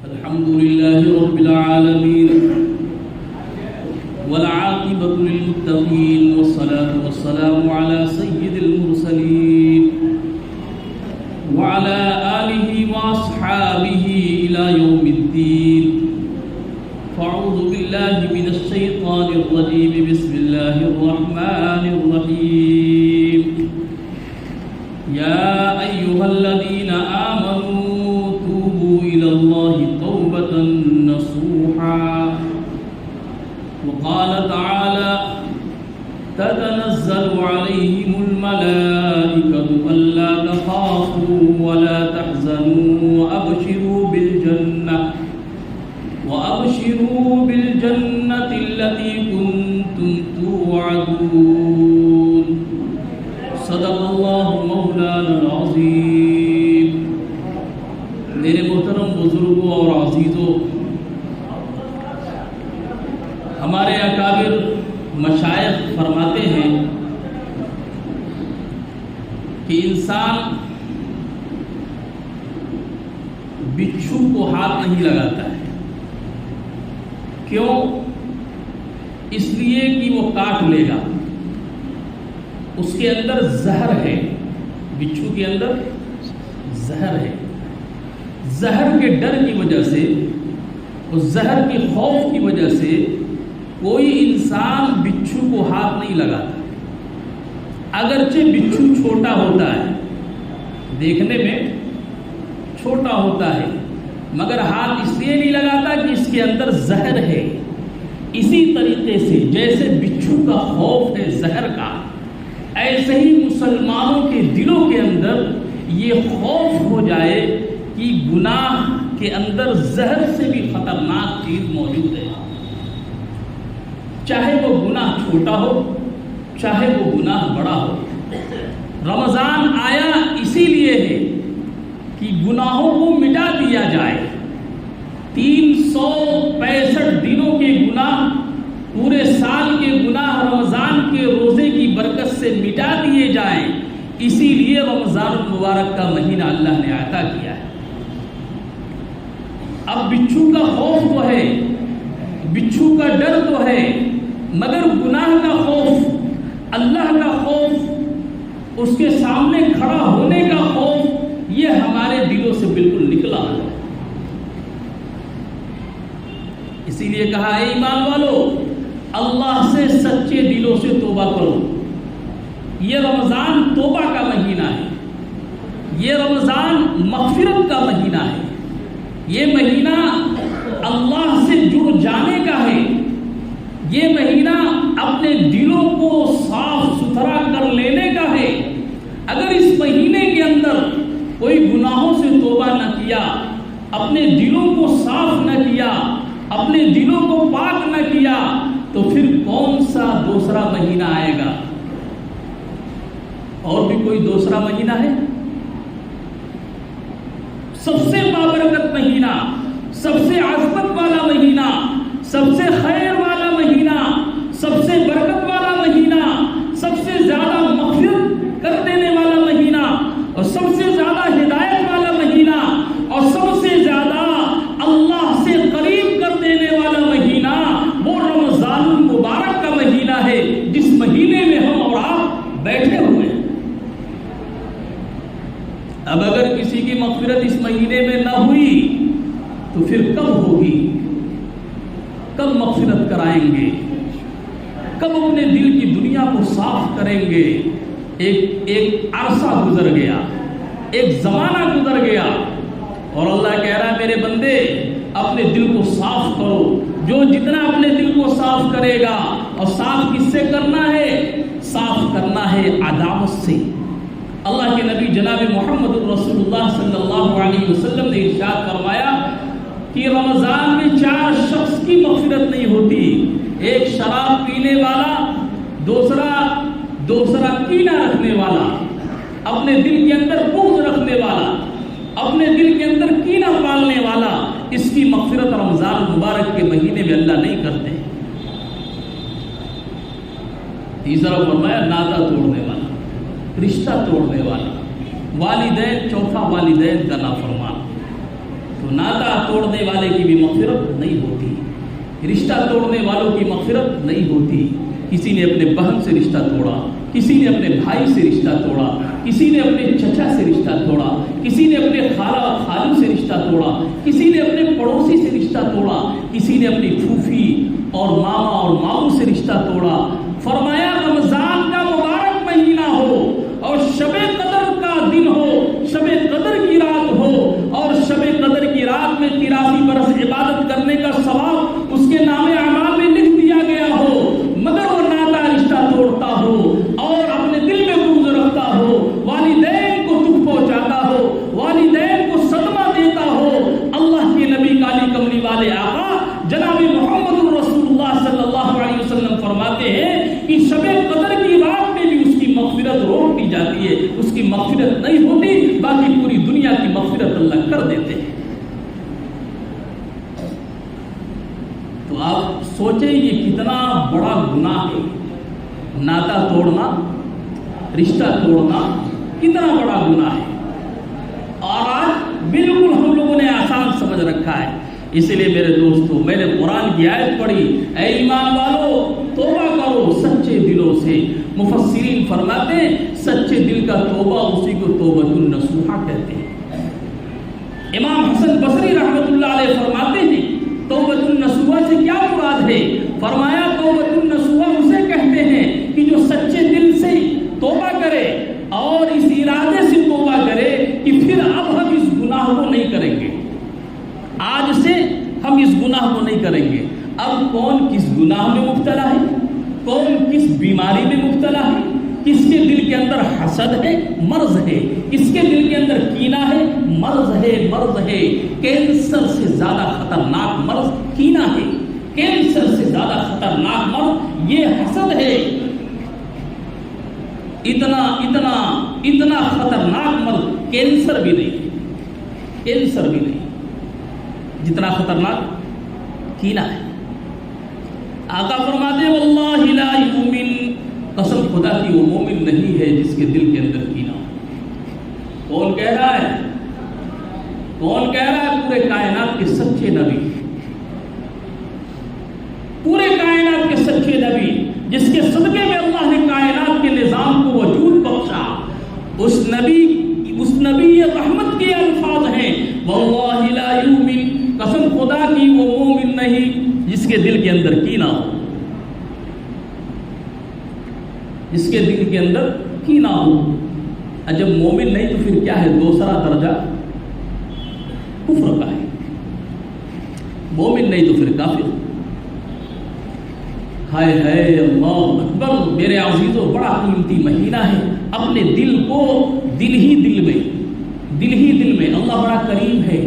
الحمد لله رب العالمين والعاقبة للمتقين والصلاة والسلام على سيد المرسلين وعلى آله وأصحابه إلى يوم الدين. فأعوذ بالله من الشيطان الرجيم. بسم الله الرحمن الرحيم. يا أيها الذين آمنوا توبوا إلى الله توبة نصوحا. وقال تعالى تتنزل عليهم الملائكة ألا تخافوا ولا تحزنوا وأبشروا بالجنة التي كنتم توعدون. صدق اللہ مولانا العظیم. میرے محترم بزرگوں اور عزیزوں، ہمارے اکابر مشائخ فرماتے ہیں کہ انسان بچھو کو ہاتھ نہیں لگاتا ہے. کیوں؟ اس لیے کہ وہ کاٹ لے گا. اس کے اندر زہر ہے. بچھو کے اندر زہر ہے. زہر کے ڈر کی وجہ سے، اس زہر کے خوف کی وجہ سے کوئی انسان بچھو کو ہاتھ نہیں لگاتا. اگرچہ بچھو چھوٹا ہوتا ہے، دیکھنے میں چھوٹا ہوتا ہے، مگر ہاتھ اس لیے نہیں لگاتا کہ اس کے اندر زہر ہے. اسی طریقے سے جیسے بچھو کا خوف ہے زہر کا، ایسے ہی مسلمانوں کے دلوں کے اندر یہ خوف ہو جائے کہ گناہ کے اندر زہر سے بھی خطرناک چیز موجود ہے. چاہے وہ گناہ چھوٹا ہو، چاہے وہ گناہ بڑا ہو. رمضان آیا اسی لیے ہے کہ گناہوں کو مٹا دیا جائے. 365 دنوں کے گناہ، پورے سال کے گناہ رمضان کے روزے کی برکت سے مٹا دیے جائیں. اسی لیے رمضان المبارک کا مہینہ اللہ نے عطا کیا ہے. اب بچھو کا خوف تو ہے، بچھو کا ڈر تو ہے، مگر گناہ کا خوف، اللہ کا خوف، اس کے سامنے کھڑا ہونے کا خوف، یہ ہمارے دلوں سے بالکل نکلا ہے. اسی لیے کہا اے ایمان والو، اللہ سے سچے دلوں سے توبہ کرو. یہ رمضان توبہ کا مہینہ ہے. یہ رمضان مغفرت کا مہینہ ہے. یہ مہینہ اللہ سے جڑ جانے کا ہے. یہ مہینہ اپنے دلوں کو صاف ستھرا کر لینے کا ہے. اگر اس مہینے کے اندر کوئی گناہوں سے توبہ نہ کیا، اپنے دلوں کو صاف نہ کیا، اپنے دلوں کو پاک نہ کیا، تو پھر کون سا دوسرا مہینہ آئے گا؟ اور بھی کوئی دوسرا مہینہ ہے؟ سب سے بابرکت مہینہ، سب سے عظمت والا مہینہ، سب سے خیر والا مہینہ، سب سے برکت والا مہینہ، سب سے زیادہ مغفرت کر دینے والا مہینہ، اور سب سے زیادہ ہدایت والا مہینہ، اور سب سے زیادہ اللہ سے قریب کر دینے والا مہینہ وہ رمضان المبارک کا مہینہ ہے، جس مہینے میں ہم اور آپ بیٹھے ہوئے ہیں. اب اگر کسی کی مغفرت اس مہینے میں نہ ہوئی تو پھر کب ہوگی؟ کب مغفرت کرائیں گے؟ کب اپنے دل کی دنیا کو صاف کریں گے؟ ایک عرصہ گزر گیا، ایک زمانہ گزر گیا، اور اللہ کہہ رہا ہے میرے بندے اپنے دل کو صاف کرو. جو جتنا اپنے دل کو صاف کرے گا، اور صاف کس سے کرنا ہے؟ صاف کرنا ہے عداوت سے. اللہ کے نبی جناب محمد رسول اللہ صلی اللہ علیہ وسلم نے ارشاد فرمایا کہ رمضان میں 4 شخص کی مغفرت نہیں ہوتی. ایک شراب پینے والا، دوسرا کینہ رکھنے والا، اپنے دل کے اندر بغض رکھنے والا، اپنے دل کے اندر کینہ پالنے والا. اس کی مغفرت رمضان مبارک کے مہینے میں اللہ نہیں کرتے. تیسرا فرمایا ناتا توڑنے والا، رشتہ توڑنے والا، والدین، چوتھا والدین کا نافرمان. تو ناتا توڑنے والے کی بھی مغفرت نہیں ہوتی، رشتہ توڑنے والوں کی مغفرت نہیں ہوتی۔ کسی نے اپنے بہن سے رشتہ توڑا، کسی نے اپنے بھائی سے رشتہ توڑا، کسی نے اپنے چچا سے رشتہ توڑا، کسی نے اپنے خالہ اور خالو سے رشتہ توڑا، کسی نے اپنے پڑوسی سے رشتہ توڑا، کسی نے اپنی پھوپھی اور ماما اور ماموں سے رشتہ توڑا۔ فرمایا رمضان کا مبارک مہینہ ہو اور شب قدر کا دن ہو، شب قدر کی رات ہو، اور شب قدر کی رات میں 83 برس عبادت کرنے کا ثواب اس کے نام اعمال میں لکھ دیا گیا ہو، مگر وہ ناتا رشتہ توڑتا ہو اور اپنے دل میں بغض رکھتا ہو، والدین کو دکھ پہنچاتا ہو، والدین کو صدمہ دیتا ہو۔ اللہ کے نبی کالی کملی والے آقا جناب محمد رسول اللہ صلی اللہ علیہ وسلم فرماتے ہیں کہ شب قدر کی رات میں بھی اس کی مغفرت روک دی جاتی ہے، اس کی مغفرت نہیں ہوتی، باقی پوری دنیا کی مغفرت اللہ کر دیتے ہیں۔ تو آپ سوچیں یہ کتنا بڑا گناہ ہے، ناتا توڑنا، رشتہ توڑنا کتنا بڑا گناہ ہے، اور آج بالکل ہم لوگوں نے آسان سمجھ رکھا ہے۔ اس لیے میرے دوستو، میں نے قرآن کی آیت پڑھی، اے ایمان والو توبہ کرو سچے دلوں سے۔ مفسرین فرماتے ہیں سچے دل کا توبہ اسی کو توبۃ النصوحہ کہتے ہیں۔ امام حسن بصری رحمۃ اللہ علیہ فرماتے ہیں توبۃ النصوحہ سے کیا مراد ہے؟ فرمایا توبۃ النصوحہ اسے کہتے ہیں کہ جو سچے دل سے توبہ کرے اور اس ارادے سے توبہ کرے کہ پھر اب ہم اس گناہ کو نہیں کریں گے، آج سے ہم اس گناہ کو نہیں کریں گے۔ اب کون کس گناہ میں مبتلا ہے، کون کس بیماری میں مبتلا ہے، کس کے دل کے اندر حسد ہے، مرض ہے، کس کے دل کے اندر کینہ ہے، مرض ہے۔ کینسر سے زیادہ خطرناک مرض کینہ ہے، کینسر سے زیادہ خطرناک مرض یہ حسد ہے۔ اتنا خطرناک مرض کینسر بھی نہیں جتنا خطرناک کینہ ہے۔ آقا فرماتے واللہ لا یؤمن، قسم خدا کی وہ مومن نہیں ہے جس کے دل کے اندر کینہ ہو۔ کون کہہ رہا ہے؟ پورے کائنات کے سچے نبی، پورے کائنات کے سچے نبی جس کے صدقے میں اللہ نے کائنات کے نظام کو وجود بخشا، اس نبی رحمت کے الفاظ ہیں واللہ لا یؤمن، قسم خدا کی وہ مومن نہیں جس کے دل کے اندر کینہ ہو، جس کے دل کے اندر کینہ ہو۔ جب مومن نہیں تو پھر کیا ہے؟ دوسرا درجہ کفر کا ہے، مومن نہیں تو پھر کافر۔ ہائے اللہ اکبر، میرے عزیزو بڑا قیمتی مہینہ ہے، اپنے دل کو دل ہی میں اللہ بڑا کریم ہے،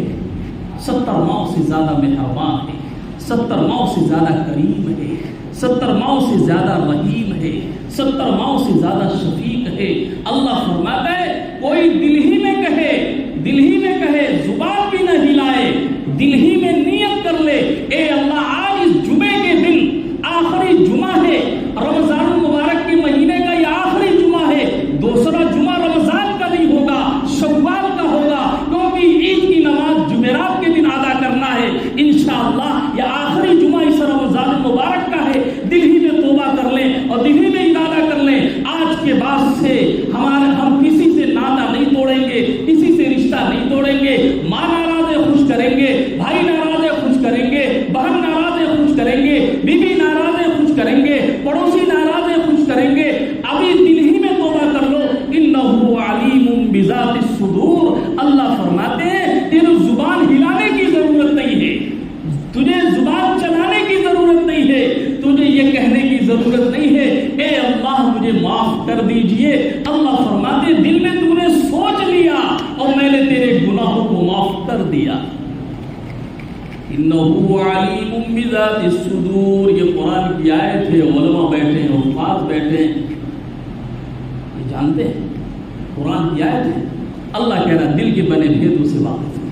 70 ماؤں سے زیادہ مہربان ہے، 70 ماؤں سے زیادہ کریم ہے، 70 ماؤں سے زیادہ رحیم ہے، 70 ماؤں سے زیادہ شفیق ہے۔ اللہ فرماتا ہے کوئی دل ہی میں کہے، زبان بھی نہ ہلائے، دل ہی میں نیت کر لے، اے اللہ آج اس جمعے کے دن آخری جمعہ ہے، رمضان المبارک کے مہینے کا یہ آخری جمعہ ہے، دوسرا جمعہ رمضان کا نہیں ہوگا، شوال کا ہوگا، کیونکہ عید کی نماز جمعرات کے دن ادا کرنا ہے انشاءاللہ۔ یہ آخری جمعہ اس رمضان المبارک کا ہے، دل ہی میں توبہ کر لیں اور دل ہی میں ارادہ کر لیں آج کے بعد سے ہم کسی سے ناطہ نہیں توڑیں گے، کسی سے رشتہ نہیں توڑیں گے، ماں ناراض ہے خوش کریں گے، بھائی ناراض ہے خوش کریں گے، بہن ناراض ہے خوش کریں گے، بیوی ناراض ہے خوش کریں گے، پڑوسی ناراض ہے خوش کریں گے۔ ابھی دل ہی میں توبہ کر لو، انہ علیم بذات الصدور۔ اللہ فرماتے ہیں تیرے زبان ہلانے کی ضرورت نہیں ہے، تجھے زبان چلانے کی ضرورت نہیں ہے، تجھے یہ کہنے کی ضرورت نہیں ہے اے اللہ مجھے معاف کر دیجئے۔ اللہ فرماتے دل میں تو نے سوچ لیا اور میں نے تیرے گناہوں کو معاف کر دیا۔ انہ علیم بذات الصدور، یہ قرآن کی آیت ہے، علماء بیٹھے ہیں، حفاظ بیٹھے ہیں، یہ جانتے ہیں قرآن کی آیت ہے۔ اللہ کہہ رہا دل کے بنے بھیدوں سے واقف ہے،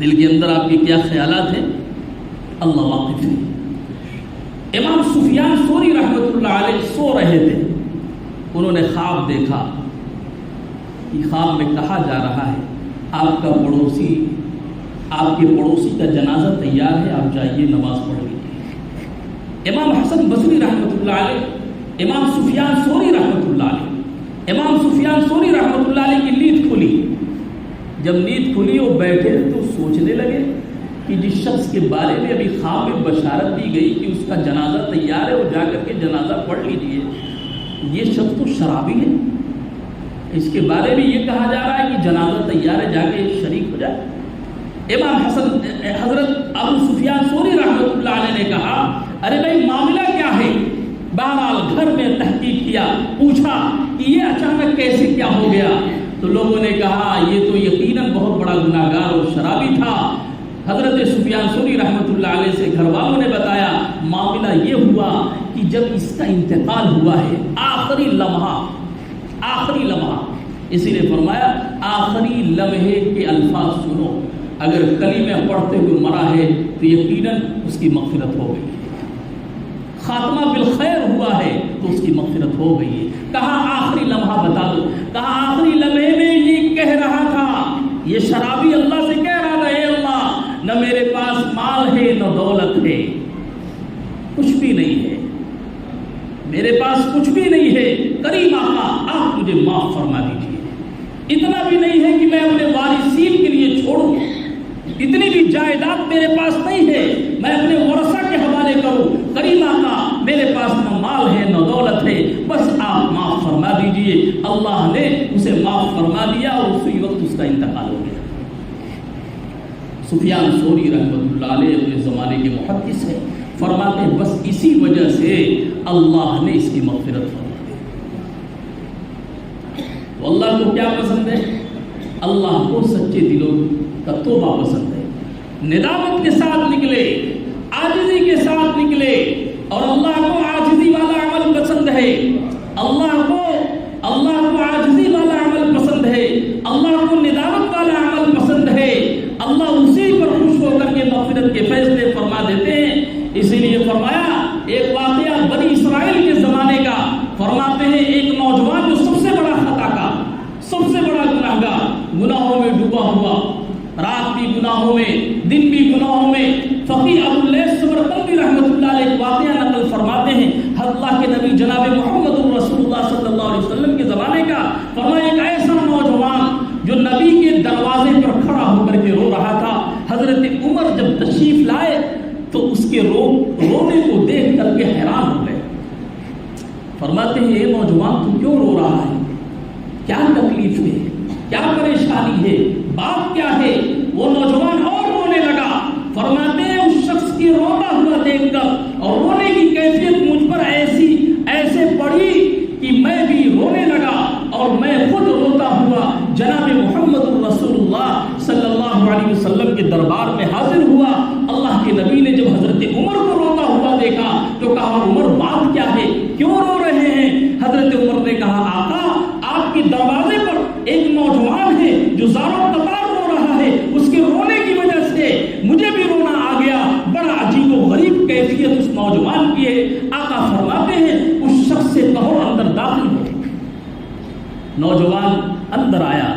دل کے اندر آپ کے کیا خیالات ہیں اللہ واقف ہے۔ امام سفیان ثوری رحمۃ اللہ علیہ سو رہے تھے، انہوں نے خواب دیکھا کہ خواب میں کہا جا رہا ہے آپ کا پڑوسی، آپ کے پڑوسی کا جنازہ تیار ہے، آپ جائیے نماز پڑھ لیجیے۔ امام حسن بصری رحمۃ اللہ علیہ، امام سفیان ثوری رحمۃ اللہ علیہ، امام سفیان ثوری رحمۃ اللہ علیہ کی نیند کھلی۔ جب نیند کھلی وہ بیٹھے تو سوچنے لگے کہ جس شخص کے بارے میں ابھی خواب میں بشارت دی گئی کہ اس کا جنازہ تیار ہے، وہ جا کر کے جنازہ پڑھ لیجیے، یہ شخص تو شرابی ہے، اس کے بارے میں یہ کہا جا رہا ہے کہ جنازہ تیار ہے، جا کے شریک ہو جائے۔ امام حضرت ابو سفیان ثوری رحمۃ اللہ علیہ نے کہا ارے بھائی معاملہ کیا ہے؟ بہرحال گھر میں تحقیق کیا، پوچھا کہ یہ اچانک کیسے کیا ہو گیا؟ تو لوگوں نے کہا یہ تو یقیناً بہت بڑا گناہ گار اور شرابی تھا۔ حضرت سفیان ثوری رحمۃ اللہ علیہ سے گھر والوں نے بتایا معاملہ یہ ہوا کہ جب اس کا انتقال ہوا ہے، آخری لمحہ، اسی نے فرمایا آخری لمحے کے الفاظ سنو، اگر کلمہ پڑھتے ہوئے مرا ہے تو یقیناً اس کی مغفرت ہو گئی، خاتمہ بالخیر ہوا ہے تو اس کی مغفرت ہو گئی ہے۔ کہا آخری لمحہ بتا دو، کہا آخری لمحے میں یہ کہہ رہا تھا، یہ شرابی اللہ سے کہہ رہا تھا اے اللہ نہ میرے پاس مال ہے نہ دولت ہے، کچھ بھی نہیں ہے، میرے پاس کچھ بھی نہیں ہے، کریم آقا آپ مجھے معاف فرما دیجیے، اتنا بھی نہیں ہے کہ میں اپنے وارثین کے لیے چھوڑوں، اتنی بھی جائیداد میرے پاس نہیں ہے میں اپنے ورثہ کے حوالے کروں، کریم آقا میرے پاس نہ مال ہے نہ دولت ہے، بس آپ معاف فرما دیجیے۔ اللہ نے اسے معاف فرما دیا اور اسی وقت اس کا انتقال ہو گیا۔ سفیان ثوری رحمۃ اللہ علیہ اپنے زمانے کے محدث ہیں، فرماتے ہیں بس اسی وجہ سے اللہ نے اس کی مغفرت فرما دی۔ تو اللہ کو کیا پسند ہے؟ اللہ کو سچے دلوں کا توبہ پسند ہے، ندامت کے ساتھ نکلے، عاجزی کے ساتھ نکلے، اور اللہ کو عاجزی والا عمل پسند ہے، اللہ کو عاجزی والا عمل پسند ہے، اللہ کو ندامت والا عمل پسند ہے، اللہ اسی پر خوش ہو کر کے مغفرت کے فیصلے فرما دیتے ہیں۔ اسی لیے فرمایا ایک واقعہ بنی اسرائیل کے زمانے کا، فرماتے ہیں ایک نوجوان جو سب سے بڑا خطا کا، سب سے بڑا گناہ گار، گناہوں میں ڈوبا ہوا، رات بھی گناہوں میں دن بھی گناہوں میں، فقیہ ابو اللیث سمرقندی رحمۃ اللہ علیہ ایک واقعہ نقل فرماتے ہیں، اللہ کے نبی جناب محمد رسول اللہ صلی اللہ علیہ وسلم کے زمانے کا، فرمایا ایک ایسا نوجوان جو نبی کے دروازے پر کھڑا ہو کر کے رو رہا تھا، حضرت عمر جب تشریف لائے تو اس کے رونے کو دیکھ کر کے حیران ہو گئے، فرماتے ہیں اے نوجوان تو کیوں رو رہا ہے؟ کیا تکلیف ہے؟ کیا پریشانی ہے؟ بات کیا ہے؟ وہ نوجوان اور رونے لگا، فرماتے ہیں اس شخص کی روتا ہوا دیکھ کر اور رونے کی کیفیت مجھ پر ایسے پڑی کہ میں بھی رونے لگا، اور میں خود روتا ہوا جناب محمد رسول اللہ صلی اللہ علیہ وسلم کے دربار میں حاضر ہوا۔ اللہ کے نبی نے جب حضرت عمر کو روتا ہوا دیکھا تو کہا عمر بات کیا ہے، کیوں رو رہے ہیں؟ حضرت عمر نے کہا آقا آپ کے دروازے پر ایک نوجوان ہے جو زاروں قطار رو رہا ہے، اس کے رونے کی وجہ سے مجھے بھی رونا آ گیا، بڑا عجیب و غریب کیفیت اس نوجوان کی ہے۔ آقا فرماتے ہیں اس شخص سے کہو اندر داخل ہو۔ نوجوان اندر آیا،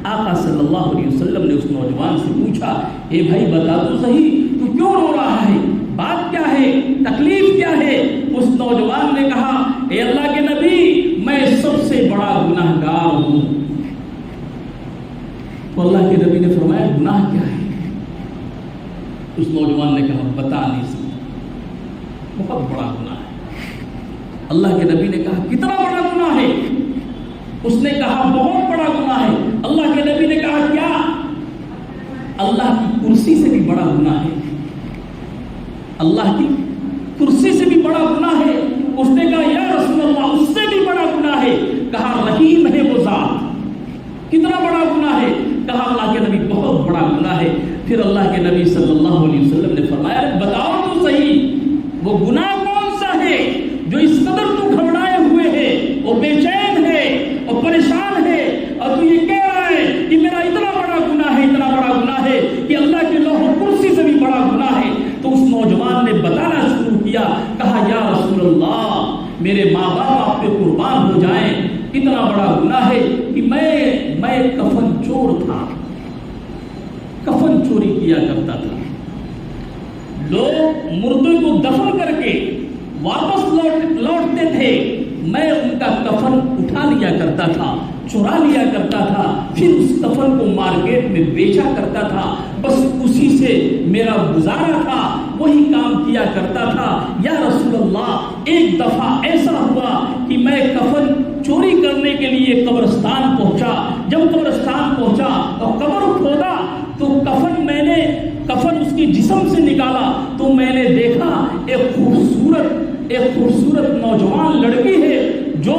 آقا صلی اللہ علیہ وسلم نے اس نوجوان سے پوچھا اے بھائی بتا تو صحیح تو کیوں رو رہا ہے، بات کیا ہے، تکلیف کیا ہے؟ اس نوجوان نے کہا اے اللہ کے نبی میں سب سے بڑا گناہ گار ہوں۔ تو اللہ کے نبی نے فرمایا گناہ کیا ہے؟ اس نوجوان نے کہا بتا نہیں سکتا، بہت بڑا گناہ ہے۔ اللہ کے نبی نے کہا کتنا بڑا گناہ ہے؟ اس نے کہا بہت بڑا گناہ ہے۔ اللہ کے نبی نے کہا کیا؟ اللہ کی کرسی سے بھی بڑا گناہ ہے، اللہ کی کرسی سے بھی بڑا گناہ ہے۔ اس نے کہا یا رسول اللہ اس سے بھی بڑا گناہ ہے۔ کہا رحیم ہے وہ ذات، کتنا بڑا گناہ ہے؟ کہا اللہ کے نبی بہت بڑا گناہ ہے۔ پھر اللہ کے نبی صلی اللہ علیہ وسلم نے فرمایا بتاؤ تو صحیح وہ گناہ کون سا ہے جو اس قدر تو گھبرائے ہوئے ہے، وہ بے چین ہے اور پریشان ہے، اور تو یہ کہہ رہا ہے کہ میرا اتنا بڑا گناہ ہے، اتنا بڑا گناہ ہے کہ اللہ کے لوح و کرسی سے بھی بڑا گناہ ہے۔ تو اس نوجوان نے بتانا شروع کیا، کہا یا رسول اللہ میرے ماں باپ آپ پہ قربان ہو جائیں، اتنا بڑا گناہ ہے کہ میں کفن چور تھا، چوری کیا کرتا تھا. لوگ مردے کو دفن کر کے واپس لوٹتے تھے، میں ان کا کفن اٹھا لیا کرتا تھا، چرا لیا کرتا تھا، پھر اس کفن کو مارکیٹ میں بیچا کرتا تھا. بس اسی سے میرا گزارا تھا، وہی کام کیا کرتا تھا. یا رسول اللہ، ایک دفعہ ایسا ہوا کہ میں کفن چوری کرنے کے لیے قبرستان پہنچا. جب قبرستان پہنچا اور قبر کھودا تو کفن اس کی جسم سے نکالا تو میں نے دیکھا ایک خوبصورت نوجوان لڑکی ہے جو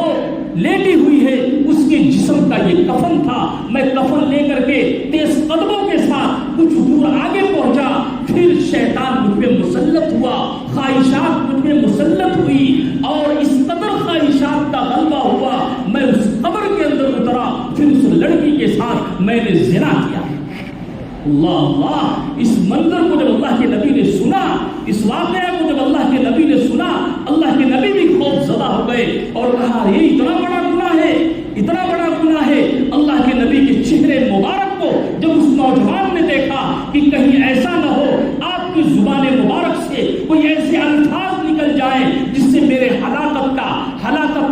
لیٹی ہوئی ہے، اس کے جسم کا یہ کفن تھا. میں کفن لے کر کے تیز قدموں کے ساتھ کچھ دور آگے پہنچا. پھر شیطان مجھ پہ مسلط ہوا، خواہشات مجھ پہ مسلط ہوئی، اور اس قدر خواہشات کا غلبہ ہوا، میں اس قبر کے اندر اترا. پھر اس لڑکی کے ساتھ میں نے زنا کیا. اللہ اللہ، اس منظر کو جب اللہ کے نبی نے سنا، اس واقعہ کو جب اللہ کے نبی نے سنا، اللہ کے نبی بھی خوف زدہ ہو گئے اور کہا یہ اتنا بڑا گناہ ہے، اتنا بڑا گناہ ہے. اللہ کے نبی کے چہرے مبارک کو جب اس نوجوان نے دیکھا کہ کہیں ایسا نہ ہو آپ کی زبان مبارک سے کوئی ایسے الفاظ نکل جائے جس سے میرے ہلاکت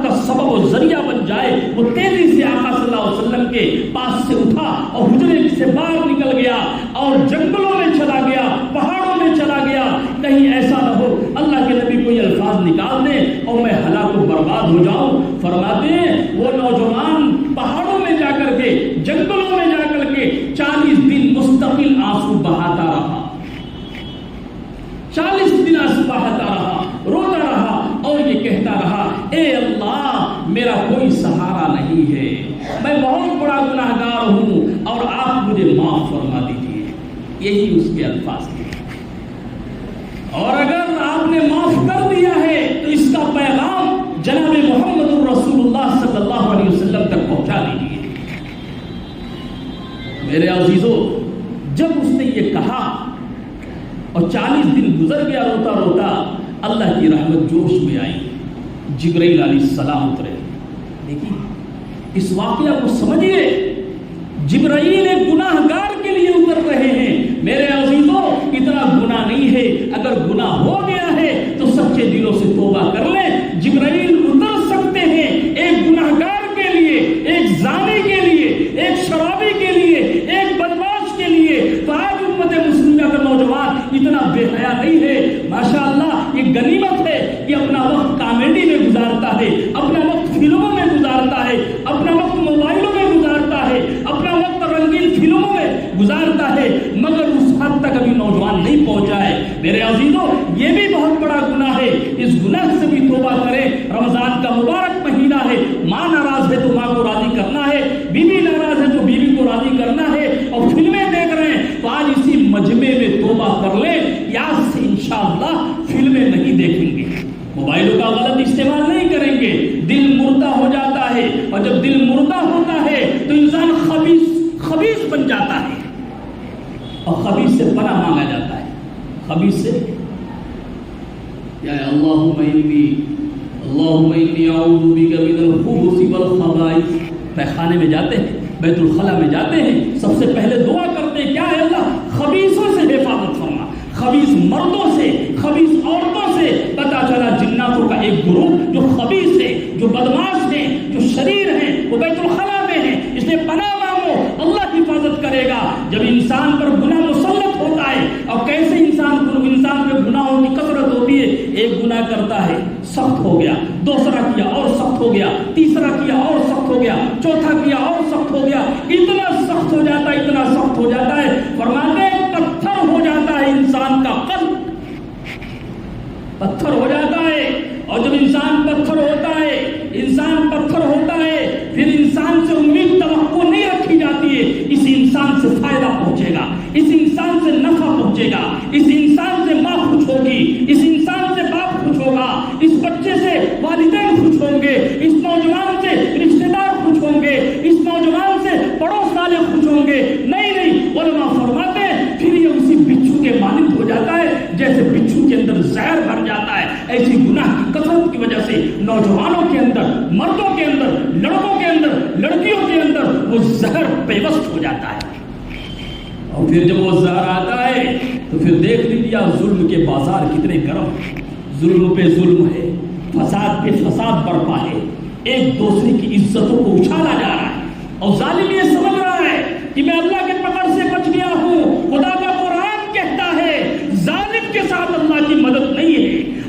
کا سبب و ذریعہ بن جائے، وہ تیزی سے آقا صلی اللہ علیہ وسلم کے پاس سے اٹھا اور حجرے سے باہر نکل گیا اور جنگلوں میں چلا گیا، پہاڑوں میں چلا گیا. کہیں ایسا نہ ہو اللہ کے نبی کوئی الفاظ نکال دیں اور میں ہلاک و برباد ہو جاؤں. فرماتے ہیں وہ نوجوان پہاڑوں میں جا کر کے، جنگلوں میں جا کر کے 40 دن مستقل آنسو بہاتا رہا. 40 دن آنسو بہاتا رہا، روتا رہا اور یہ کہتا رہا اے اللہ میرا کوئی سہارا نہیں ہے، میں بہت بڑا گناہگار ہوں اور آپ مجھے معاف فرما دیجیے. یہی اس کے الفاظ تھے. اور اگر آپ نے معاف کر دیا ہے تو اس کا پیغام جناب محمد رسول اللہ صلی اللہ علیہ وسلم تک پہنچا دیجیے. میرے عزیزو، جب اس نے یہ کہا اور 40 دن گزر گیا روتا روتا، اللہ کی رحمت جوش میں آئی. جبرائیل علیہ السلام اترے. دیکھیے اس واقعہ کو سمجھیے، جبرائیل ایک گناہگار کے لیے اتر رہے ہیں. میرے عزیزوں، اتنا گناہ نہیں ہے، اگر گناہ ہو گیا ہے تو سچے دلوں سے توبہ کر لیں. جبرائیل اتر سکتے ہیں ایک گناہگار کے لیے، ایک زانی کے لیے، ایک شرابی کے لیے، ایک بدماش کے لیے. تو آج امت مسلمہ کا نوجوان اتنا بے حیا نہیں ہے. ماشاءاللہ یہ غنیمت ہے کہ اپنا وقت کامیڈی میں گزارتا ہے، اپنا وقت فلموں میں گزارتا ہے، اپنا وقت موبائلوں میں گزارتا ہے، اپنا وقت رنگین فلموں میں گزارتا ہے، مگر اس حد تک ابھی نوجوان نہیں پہنچا ہے. میرے عزیزوں، یہ بھی بہت بڑا گناہ ہے. اس گناہ سے بھی توبہ کریں. رمضان کا مبارک مہینہ ہے. ماں ناراض ہے تو ماں کو راضی کرنا ہے، بیوی ناراض ہے تو بیوی کو راضی کرنا ہے. اور فلمیں دیکھ رہے ہیں تو آج اسی مجمع میں توبہ کر لیں. یاد سے انشاءاللہ فلمیں نہیں دیکھیں گے، موبائلوں کا غلط استعمال نہیں کریں گے. دل مردہ ہو جاتا ہے، اور جب دل مردہ ہوتا ہے تو انسان خبیث بن جاتا ہے، اور خبیث سے پناہ مانگا جاتا ہے. خبیث سے یا اللہم انی اعوذ بک من الخبث والخبائث. پیخانے میں جاتے ہیں، بیت الخلا میں جاتے ہیں، سب سے پہلے دعا کرتے ہیں کیا ہے اللہ خبیثوں سے حفاظت فرما. خبیث مردوں سے، خبیث عورتوں سے. پتا چلا جناتوں کا ایک گروہ جو خبیث ہے، جو بدماش ہیں، جو شریر ہیں، وہ بیت الخلا میں ہیں. اس لیے پناہ مانگو، اللہ حفاظت کرے گا. جب انسان پر گناہ مسلط ہوتا ہے، اور کیسے انسان پہ گناہوں کی کثرت ہوتی ہے. ایک گناہ کرتا ہے، سخت ہو گیا، دوسرا کیا اور سخت ہو گیا، تیسرا کیا اور سخت ہو گیا، چوتھا کیا اور سخت ہو گیا. اتنا سخت ہو جاتا ہے، اتنا سخت ہو جاتا ہے، فرماتے ہیں پتھر ہو جاتا ہے انسان کا قلب، پتھر ہو جاتا ہے. اور جب انسان پتھر ہوتا ہے پھر انسان سے امید توقع نہیں رکھی جاتی ہے. اس انسان سے فائدہ پہنچے گا، اس انسان سے نفع پہنچے گا، اس انسان سے ماں خوش ہوگی، اس انسان سے باپ خوش ہوگا، اس بچے سے والدین خوش ہوں گے، اس نوجوان سے رشتے دار خوش ہوں گے، اس نوجوان سے پڑوس والے خوش ہوں گے. نہیں، علماء فرماتے ہیں پھر یہ اسی بچھو کے مانند ہو جاتا ہے جیسے بچھو کے اندر زہر بھر جاتا ہے. ایسی گناہ کی کثرت کی وجہ سے نوجوانوں کے اندر، مردوں کے اندر، لڑکوں کے اندر، لڑکیوں کے اندر وہ زہر پیوست ہو جاتا ہے. اور پھر جب وہ زہر آتا ہے تو پھر دیکھ لیجیے ظلم کے بازار کتنے گرم، ظلم پہ ظلم ہے، فساد پہ فساد برپا ہے، ایک دوسرے کی عزتوں کو اچھالا جا رہا ہے، اور ظالم یہ سمجھ رہا ہے کہ میں اللہ کے پکڑ سے بچ گیا ہوں۔ خدا کا قرآن کہتا ہے ظالم کے ساتھ اللہ کی مدد نہیں ہے،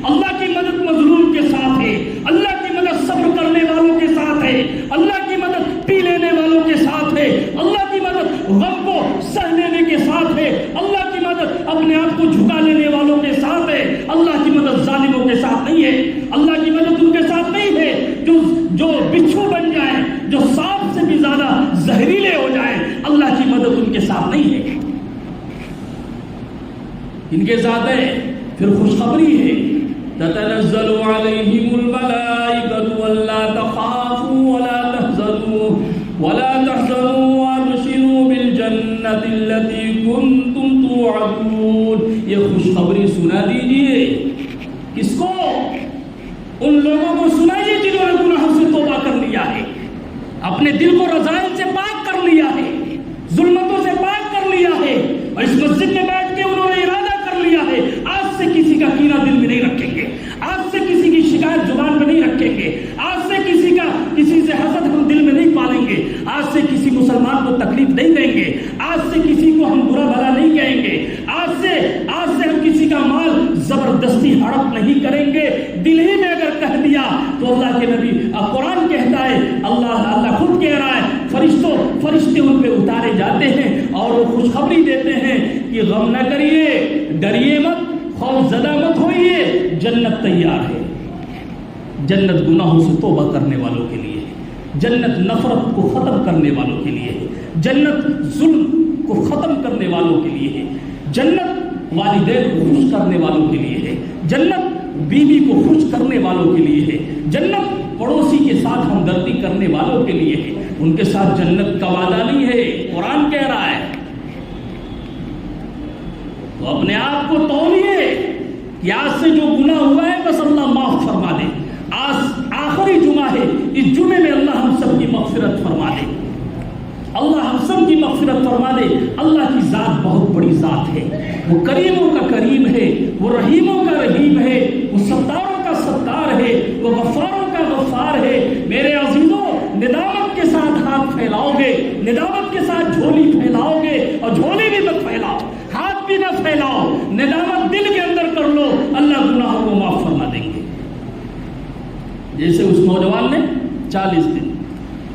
اللہ کی مدد مظلوم کے ساتھ ہے، اللہ کی مدد صبر کرنے والوں کے ساتھ ہے، اللہ کی مدد پی لینے والوں کے ساتھ ہے، اللہ کی مدد غم کو سہ لینے کے ساتھ ہے، اللہ کی مدد اپنے آپ کو جھکا لینے والوں کے ساتھ ہے، اللہ کی مدد ظالموں کے ساتھ نہیں ہے، اللہ کی مدد ان کے ساتھ نہیں ہے جو بچھو بن جائیں، جو سانپ سے بھی زیادہ زہریلے ہو جائیں، اللہ کی مدد ان کے ساتھ نہیں ہے، ان کے ساتھ ہے۔ پھر خوشخبری ہے تتنزل علیہم الملائکۃ الا تخافوا ولا تحزنوا وابشروا بالجنۃ التي کنتم توعدون۔ یہ خوشخبری سنا دیجئے، کس کو؟ ان لوگوں کو سنائیے جنہوں نے گناہوں سے توبہ کر لیا ہے، اپنے دل کو رذائل سے پاک کر لیا ہے، ظلمتوں سے پاک کر لیا ہے، اور اس مسجد میں بیٹھ کے انہوں نے ارادہ کر لیا ہے آج سے کسی کا کینہ دل میں نہیں رکھیں گے، آج سے کسی کی شکایت زبان پہ نہیں رکھیں گے، آج سے کسی سے حسد ہم دل میں نہیں پالیں گے، آج سے کسی مسلمان کو تکلیف نہیں دیں گے، آج سے کسی کو ہم برا بھلا نہیں کہیں گے، آج سے ہم کسی کا مال زبردستی ہڑپ نہیں کریں گے۔ دل ہی میں اگر کہہ دیا تو اللہ کے نبی قرآن کہتا ہے، اللہ خود کہہ رہا ہے فرشتے ان پہ اتارے جاتے ہیں اور وہ خوشخبری دیتے ہیں کہ غم نہ کریے، ڈریے مت، خوف زدہ مت ہوئیے، جنت تیار ہے۔ جنت گناہوں سے توبہ کرنے والوں کے لیے ہے، جنت نفرت کو ختم کرنے والوں کے لیے ہے، جنت ظلم کو ختم کرنے والوں کے لیے ہے، جنت والدین کو خوش کرنے والوں کے لیے ہے، جنت بیوی کو خوش کرنے والوں کے لیے ہے، جنت پڑوسی کے ساتھ ہمدردی کرنے والوں کے لیے ہے، ان کے ساتھ جنت کا وعدہ نہیں ہے، قرآن کہہ رہا ہے۔ تو اپنے آپ کو تولیے کہ آج سے جو گناہ ہوا ہے بس اللہ معاف فرما دے، آج آخری جمعہ ہے، اس جمعے میں اللہ ہم سب کی مغفرت فرما دے، اللہ ہم سب کی مغفرت فرما دے۔ اللہ کی ذات بہت بڑی ذات ہے، وہ کریموں کا کریم ہے، وہ رحیموں کا رحیم ہے، وہ ستاروں کا ستار ہے، وہ غفاروں کا غفار ہے۔ میرے عزیزوں، ندامت کے ساتھ ہاتھ پھیلاؤ گے، ندامت کے ساتھ جھولی پھیلاؤ گے، اور جھولی بھی مت پھیلاؤ، ہاتھ بھی نہ پھیلاؤ، ندامت دل کے اندر کر لو، اللہ گناہوں کو معاف فرما دیں گے۔ جیسے اس نوجوان نے 40 دن،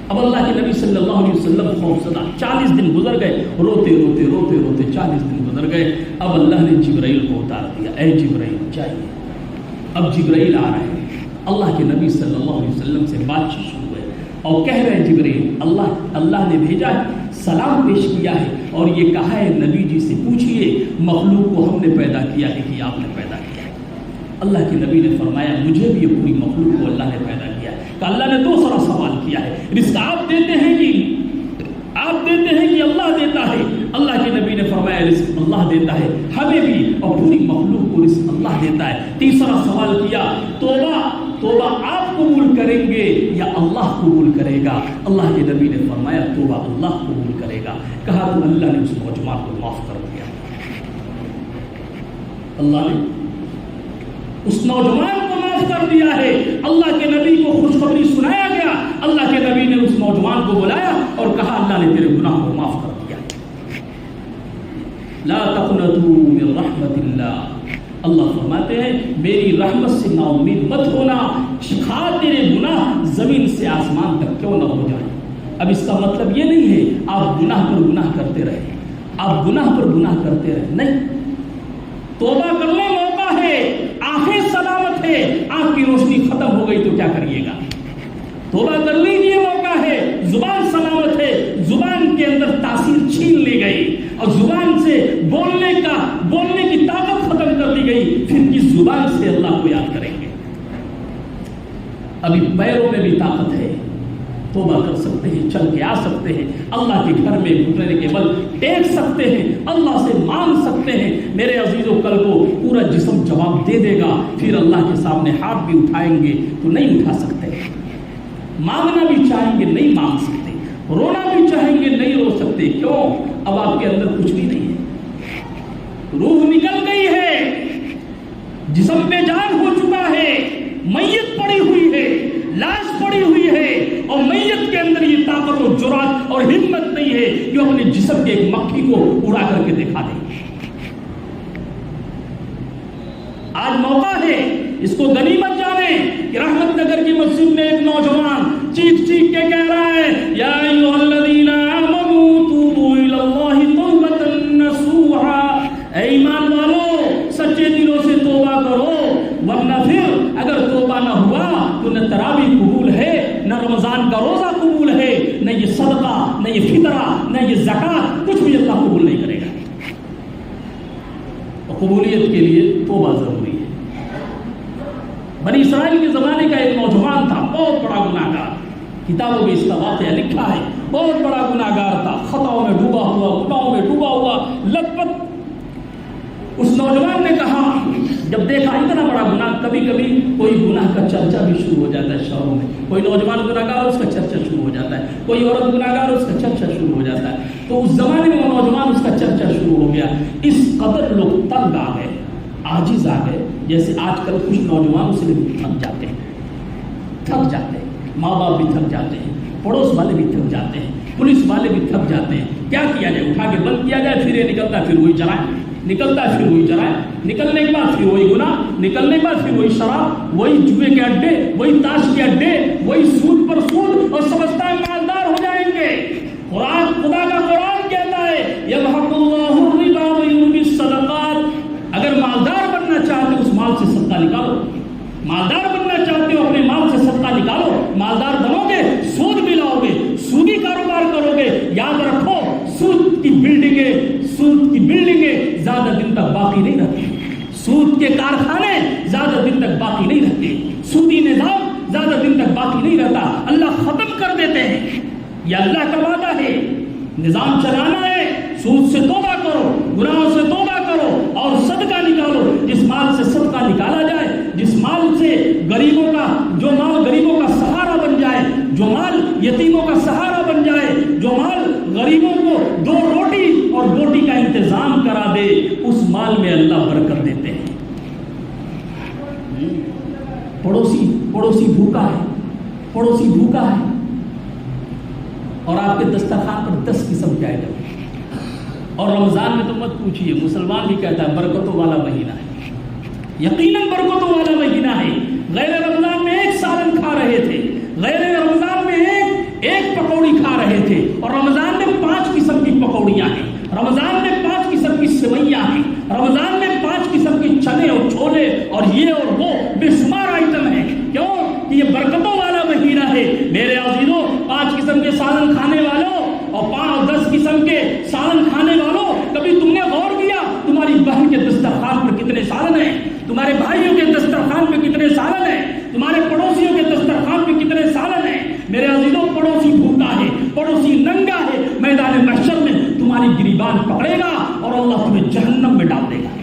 اب اللہ کے نبی صلی اللہ علیہ وسلم خوف زدہ، 40 دن گزر گئے، روتے روتے 40 دن گزر گئے۔ اب اللہ نے جبرائیل کو اتار دیا، اے جبرائیل جائیے۔ اب جبرائیل آ رہے ہیں، اللہ کے نبی صلی اللہ علیہ وسلم سے بات چیت شروع ہے، اور کہہ رہے ہیں جبرائیل اللہ نے بھیجا ہے، سلام پیش کیا ہے، اور یہ کہا ہے نبی جی سے پوچھئے مخلوق کو ہم نے پیدا کیا ہے کہ آپ نے پیدا کیا ہے؟ اللہ کے نبی نے فرمایا مجھے بھی یہ پوری مخلوق کو اللہ نے پیدا کیا ہے۔ کہ اللہ نے دوسرا سوال کیا ہے، رزق آپ دیتے ہیں کہ اللہ دیتا ہے؟ اللہ کے نبی نے فرمایا رزق اللہ دیتا ہے، ہمیں بھی اور پوری مخلوق کو رزق اللہ دیتا ہے۔ تیسرا سوال کیا، توبہ آپ قبول کریں گے یا اللہ قبول کرے گا؟ اللہ کے نبی نے فرمایا توبہ اللہ قبول کرے گا۔ کہا تو اللہ نے اس نوجوان کو معاف کر دیا، اللہ نے اس نوجوان کو معاف کر دیا ہے۔ اللہ کے نبی کو خوشخبری سنایا گیا، اللہ کے نبی نے اس نوجوان کو بلایا اور کہا اللہ نے تیرے گناہ کو معاف کر دیا۔ لا تقنطوا من رحمت اللہ، اللہ فرماتے ہیں میری رحمت سے نا امید مت ہونا، خواہ تیرے گناہ زمین سے آسمان تک کیوں نہ ہو جائیں۔ اب اس کا مطلب یہ نہیں ہے آپ گناہ پر گناہ کرتے رہے، آپ گناہ پر گناہ کرتے رہے، نہیں، توبہ کر لیں، موقع ہے، آنکھیں سلامت ہے، آنکھ کی روشنی ختم ہو گئی تو کیا کریے گا؟ توبہ کر لیجیے، موقع ہے، زبان سلامت ہے، زبان کے اندر تاثیر چھین لی گئی اور زبان سے بولنے کی طاقت ختم کر لی گئی، پھر کس زبان سے اللہ کو یاد کریں گے؟ ابھی پیروں میں بھی طاقت ہے، توبہ کر سکتے ہیں، چل کے آ سکتے ہیں، اللہ کے گھر میں گھٹنے کے بل ٹیک سکتے ہیں، اللہ سے مانگ سکتے ہیں۔ میرے عزیزوں، کل کو پورا جسم جواب دے دے گا، پھر اللہ کے سامنے ہاتھ بھی اٹھائیں گے تو نہیں اٹھا سکتے، مانگنا بھی چاہیں گے نہیں مانگ سکتے، رونا بھی چاہیں گے نہیں رو سکتے۔ کیوں؟ اب آپ کے اندر کچھ بھی نہیں ہے، روح نکل گئی ہے، جسم بے جان ہو چکا ہے، میت پڑی ہوئی ہے، لاش پڑی ہوئی ہے، اور میت کے اندر یہ طاقت و جرات اور ہمت نہیں ہے کہ وہ اپنے جسم کے ایک مکھی کو اڑا کر کے دکھا دے۔ آج موقع ہے، اس کو غنیمت جانیں کہ رحمت نگر کی مسجد میں ایک نوجوان چیخ چیخ کے کہہ رہا ہے، یا ایھا الذین آمنوا توبوا الی اللہ توبۃ نصوحا، اے ایمان والو سچے دلوں سے توبہ کرو، ورنہ پھر اگر توبہ نہ ہوا تو نہ تراویح قبول ہے، نہ رمضان کا روزہ قبول ہے، نہ یہ صدقہ، نہ یہ فطرہ، نہ یہ زکوٰۃ، کچھ بھی اللہ قبول نہیں کرے گا۔ قبولیت کے لیے توبہ ضروری ہے۔ بنی اسرائیل کے زمانے کا ایک نوجوان تھا، بہت بڑا گناہگار، کتابوں میں اس کا واقعہ لکھا ہے، بہت بڑا گناہگار تھا، خطاؤں میں ڈوبا ہوا، گناہوں میں ڈوبا ہوا، لت پت۔ اس نوجوان نے کہا، جب دیکھا اتنا بڑا گناہ، کبھی کبھی کوئی گناہ کا چرچا بھی شروع ہو جاتا ہے شہروں میں، کوئی نوجوان گناہگار اس کا چرچا شروع ہو جاتا ہے، کوئی عورت گناہگار اس کا چرچا شروع ہو جاتا ہے۔ تو اس زمانے میں وہ نوجوان اس کا چرچا شروع ہو گیا، اس قدر لوگ تنگ آ گئے، عاجز آ گئے، جیسے آج کل کچھ نوجوان اس لیے تھک جاتے ہیں، ماں باپ بھی تھک جاتے ہیں، پڑوس والے بھی تھک جاتے ہیں، پولیس والے بھی تھک جاتے ہیں۔ کیا کیا جائے؟ اٹھا کے بند کیا جائے، پھر یہ نکلتا ہے، پھر وہی جرائم، نکلتا ہے پھر وہی جرائم، نکلنے کے بعد پھر وہی گناہ، نکلنے کے بعد پھر وہی شراب، وہی جوئے کے اڈے، وہی تاش کے اڈے، وہی سود پر سود، اور سمجھتا ہے مالدار ہو جائیں گے۔ قرآن، خدا کا قرآن کہتا ہے یمحق اللہ الربا ویربی الصدقات، اگر مالدار بننا چاہتے ہو اس مال سے صدقہ نکالو، مالدار بننا چاہتے ہو اپنے مال سے صدقہ نکالو، مالدار بنو گے سود بھی لاؤ گے، سودی کاروبار کرو گے، یاد رکھو سود کی بلڈنگیں زیادہ دن تک باقی نہیں رہتی، سود کے کارخانے زیادہ دن تک باقی نہیں رہتے، سودی نظام زیادہ دن تک باقی نہیں رہتا، اللہ ختم کر دیتے ہیں۔ یہ اللہ کا وعدہ ہے، نظام چلانا ہے، سود سے توبہ کرو، گناہوں سے توبہ کرو اور صدقہ نکالو۔ جس مال سے صدقہ نکالا جائے، جس مال سے غریبوں کا، جو مال غریبوں کا سہارا بن جائے، جو مال یتیموں کا سہارا بن جائے، جو مال غریبوں کو دو روٹی اور روٹی کا انتظام کرا دے، اس مال میں اللہ برکت دیتے ہیں۔ پڑوسی بھوکا ہے اور آپ کے دسترخوان پر 10 قسم کے آئٹم، اور رمضان میں تو مت پوچھیے، مسلمان بھی کہتا ہے برکتوں والا مہینہ ہے، یقیناً برکتوں والا مہینہ ہے۔ غیر رمضان میں ایک سالن کھا رہے تھے، غیر رمضان میں ایک پکوڑی کھا رہے تھے، اور رمضان میں 5 قسم کی پکوڑیاں ہیں، رمضان میں 5 قسم کی سوئیاں ہیں، رمضان میں 5 قسم کے چنے اور چھولے اور یہ اور وہ بے شمار آئٹم ہیں۔ کیوں کہ یہ برکتوں والا مہینہ ہے۔ میرے عزیزوں، 5 قسم کے سالن کھانے والوں اور 10 قسم کے سالن کھانے والوں، کبھی تم نے غور کیا تمہاری بہن کے دسترخوان پر کتنے سالن ہیں، تمہارے بھائیوں کے دسترخوان پہ کتنے سالن ہیں، تمہارے پڑوسیوں کے دسترخوان پہ کتنے سالن ہیں؟ میرے عزیزوں، پڑوسی بھوکا ہے، پڑوسی ننگا ہے، میدان محشر میں تمہاری گریبان پکڑے گا اور اللہ تمہیں جہنم میں ڈال دے گا۔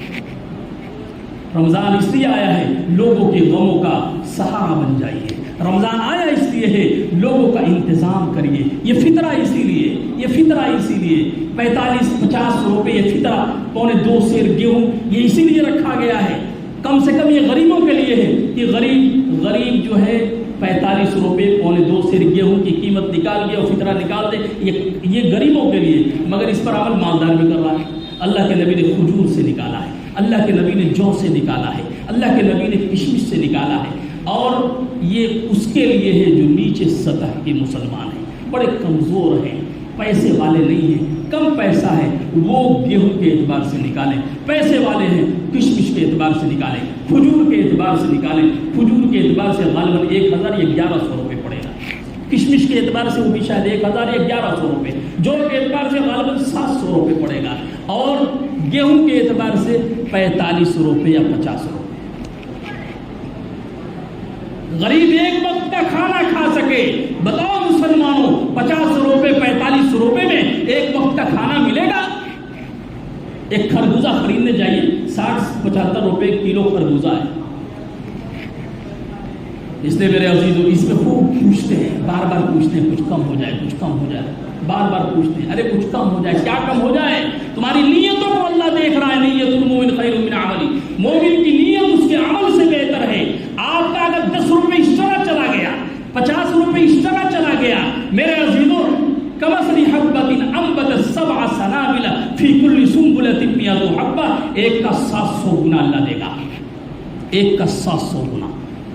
رمضان اس لیے آیا ہے لوگوں کے غموں کا سہارا بن جائیے، رمضان آیا اس لیے ہے لوگوں کا انتظام کریے۔ یہ فطرہ اسی لیے 45-50 روپے یہ فطرہ، 1.25 سیر گیہوں، یہ اسی لیے رکھا گیا ہے، کم سے کم یہ غریبوں کے لیے ہے کہ غریب جو ہے 45 روپے 1.25 سیر گیہوں کی قیمت نکال کے اور فطرہ نکال دے، یہ غریبوں کے لیے، مگر اس پر عمل مالدار بھی کر رہا ہے۔ اللہ کے نبی نے کھجور سے نکالا ہے، اللہ کے نبی نے جو سے نکالا ہے، اللہ کے نبی نے کشمش سے نکالا ہے، اور یہ اس کے لیے ہے جو نیچے سطح کے مسلمان ہیں، بڑے کمزور ہیں، پیسے والے نہیں ہیں، کم پیسہ ہے، وہ گیہوں کے اعتبار سے نکالیں، پیسے والے ہیں کشمش کے اعتبار سے نکالیں، کھجور کے اعتبار سے نکالیں، کھجور کے اعتبار سے غالباً 1000 یا 1100 روپے پڑے گا، کشمش کے اعتبار سے وہ بھی شاید 1000 یا 1100 روپے، جو کے اعتبار سے غالباً 700 روپے پڑے گا، اور گیہوں کے اعتبار سے 45 روپے یا 50 روپے۔ غریب ایک وقت کا کھانا کھا سکے، بتاؤ مسلمانوں، 50 روپے 45 روپے میں ایک وقت کا کھانا ملے گا؟ ایک خربوزہ خریدنے جائیے، 60-75 روپے کلو خربوزہ ہے۔ اس لیے میرے عزیزوں، اس میں خوب پوچھتے ہیں، بار بار پوچھتے ہیں کچھ کم ہو جائے، کچھ کم ہو جائے، بار بار پوچھتے ہیں ارے کچھ کم ہو جائے، کیا کم ہو جائے؟ تمہاری نیتوں کو اللہ دیکھ رہا ہے، نیتوں ایک کا 700 گنا اللہ دے گا، ایک کا 700 گنا۔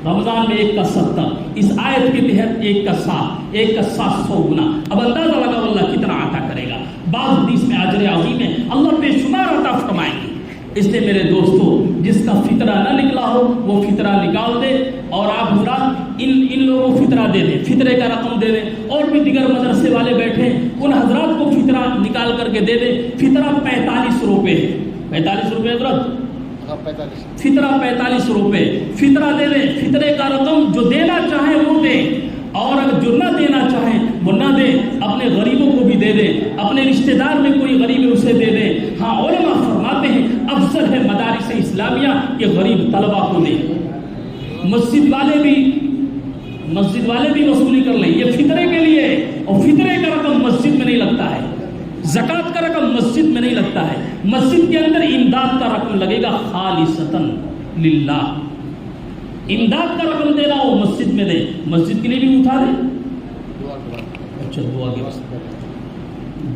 رمضان میں ایک کا 70، اس آیت کے تحت ایک کا 7، ایک کا 700 گنا۔ اب اندازہ لگا اللہ کتنا عطا کرے گا۔ بعض حدیث میں اجر عظیم ہے، اللہ بے شمار عطا فرمائیں گے۔ اس لیے میرے دوستو، جس کا فطرہ نہ نکلا ہو وہ فطرہ نکال دے، اور آپ حضرات ان لوگوں کو فطرہ دے دیں، فطرے کا رقم دے دیں، اور بھی دیگر مدرسے والے بیٹھے ان حضرات کو فطرہ نکال کر کے دے دیں۔ فطرہ 45 روپے ہے، 45 روپے حضرت، فطرہ 45 روپے فطرہ دے دیں۔ فطرے کا رقم جو دینا چاہیں وہ دیں، اور اگر جو نہ دینا چاہیں وہ نہ دیں، اپنے غریبوں کو بھی دے دیں، اپنے رشتہ دار میں کوئی غریب ہے اسے دے دیں۔ ہاں علماء فرماتے ہیں افضل ہے مدارس اسلامیہ کہ غریب طلبہ کو دیں۔ مسجد والے بھی وصولی کر لیں، یہ فطرے کے لیے، اور فطرے کا رقم مسجد میں نہیں لگتا ہے، زکوٰۃ کا رقم مسجد میں نہیں لگتا ہے، مسجد کے اندر امداد کا رقم لگے گا خالصتاً للہ۔ امداد کا رقم دینا ہو مسجد میں دے، مسجد کے لیے بھی اٹھا دے، اچھا دعا کے واسطے،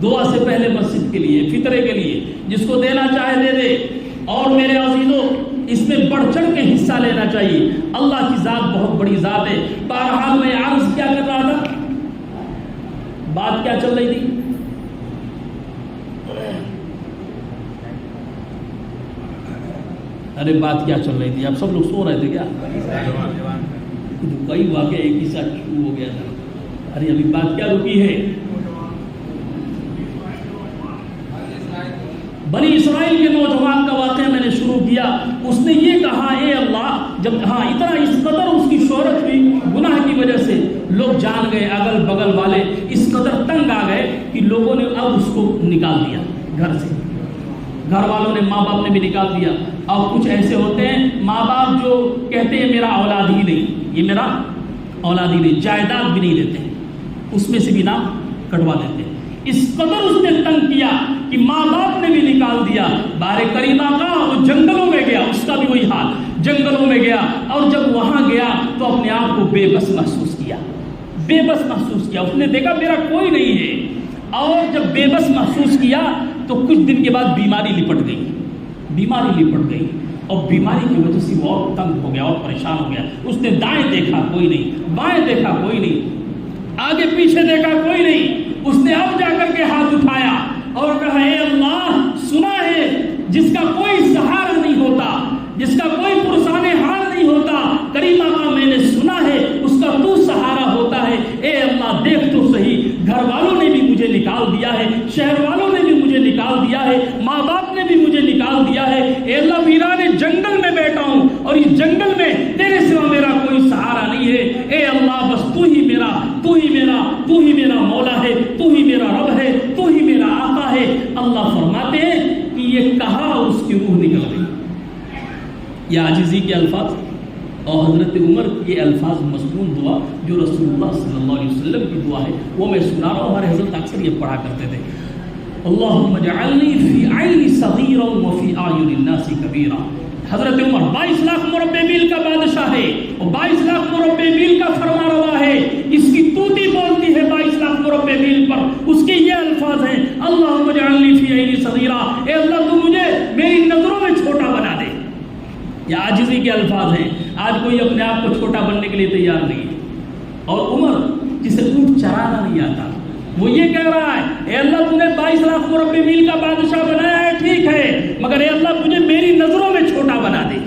دعا سے پہلے مسجد کے لیے، فطرے کے لیے، جس کو دینا چاہے دے دے۔ اور میرے عزیزوں، اس میں بڑھ چڑھ کے حصہ لینا چاہیے، اللہ کی ذات بہت بڑی ذات ہے۔ بہرحال میں عرض کیا کر رہا تھا، بات کیا چل رہی تھی؟ ارے بات کیا چل رہی تھی؟ آپ سب لوگ سو رہے تھے کیا؟ کئی واقعہ ایک ہی ساتھ شروع ہو گیا تھا۔ ارے ابھی بات کیا رکی ہے؟ بنی اسرائیل کے نوجوان کا واقعہ میں نے شروع کیا۔ اس نے یہ کہا، اے اللہ، جب اتنا اس قدر اس کی شہرت ہوئی گناہ کی وجہ سے، لوگ جان گئے، اگل بغل والے اس قدر تنگ آ گئے کہ لوگوں نے اب اس کو نکال دیا گھر سے، گھر والوں نے، ماں باپ نے بھی نکال دیا۔ اور کچھ ایسے ہوتے ہیں ماں باپ جو کہتے ہیں میرا اولاد ہی نہیں، یہ میرا اولاد ہی نہیں، جائیداد بھی نہیں دیتے، اس میں سے بھی نام کٹوا دیتے۔ اس قدر اس نے تنگ کیا کہ ماں باپ نے بھی نکال دیا۔ بارے کریمہ کا وہ جنگلوں میں گیا، اس کا بھی وہی حال، جنگلوں میں گیا، اور جب وہاں گیا تو اپنے آپ کو بے بس محسوس کیا، بے بس محسوس کیا۔ اس نے دیکھا میرا کوئی نہیں ہے، اور جب بے بس محسوس کیا تو کچھ دن کے بعد بیماری لپٹ گئی، بیماری لپٹ گئی، اور بیماری کی وجہ سے وہ اور تنگ ہو گیا اور پریشان ہو گیا۔ اس نے دائیں دیکھا کوئی نہیں، بائیں دیکھا کوئی نہیں، آگے پیچھے دیکھا کوئی نہیں۔ اس نے اب جا کر کے ہاتھ اٹھایا اور کہا، اے اللہ، سنا ہے جس کا کوئی سہارا نہیں ہوتا، جس کا کوئی پرسان حال نہیں ہوتا، کریمہ کا میں نے سنا ہے اس کا تو سہارا ہوتا ہے۔ اے اللہ دیکھ تو صحیح، گھر والوں نے بھی مجھے نکال دیا ہے، شہر والوں نے بھی مجھے نکال دیا ہے، ماں باپ نے بھی مجھے نکال دیا ہے۔ اے اللہ، ویرانے جنگل میں بیٹھا ہوں، اور اس جنگل میں تیرے سوا میرا کوئی سہارا نہیں ہے۔ اے اللہ، بس تو ہی میرا مولا ہے، تو ہی میرا رب ہے، تو ہی میرا آقا ہے۔ اللہ فرماتے ہیں کہ یہ کہا اس کی روح نکل گئی۔ یہ عاجزی کے الفاظ، اور حضرت عمر کے الفاظ مضمون دعا جو رسول اللہ صلی اللہ علیہ وسلم کی دعا ہے، وہ میں سنا رہا ہوں۔ ہمارے حضرت اکثر یہ پڑھا کرتے تھے، اللہم اجعلنی فی عین صغیرا وفی اعین الناس کبیرا۔ حضرت عمر 22 لاکھ مربع میل کا بادشاہ ہے، اور 22 لاکھ مربع میل کا فرما روا ہے، اس کی توتی بولتی ہے 22 لاکھ مربع میل پر، اس کے یہ الفاظ ہیں، اللہم اجعلنی فی عین صغیرا، اے اللہ تو مجھے میری نظروں میں چھوٹا بنا دے۔ یہ عاجزی کے الفاظ ہیں۔ آج کوئی اپنے آپ کو چھوٹا بننے کے لیے تیار نہیں ہے۔ اور عمر جسے اونٹ چرانا نہیں آتا، وہ یہ کہہ رہا ہے، اے اللہ تو نے 22 لاکھ مربع میل کا بادشاہ بنایا ہے، ٹھیک ہے، مگر اے اللہ مجھے میری نظروں میں چھوٹا بنا دے۔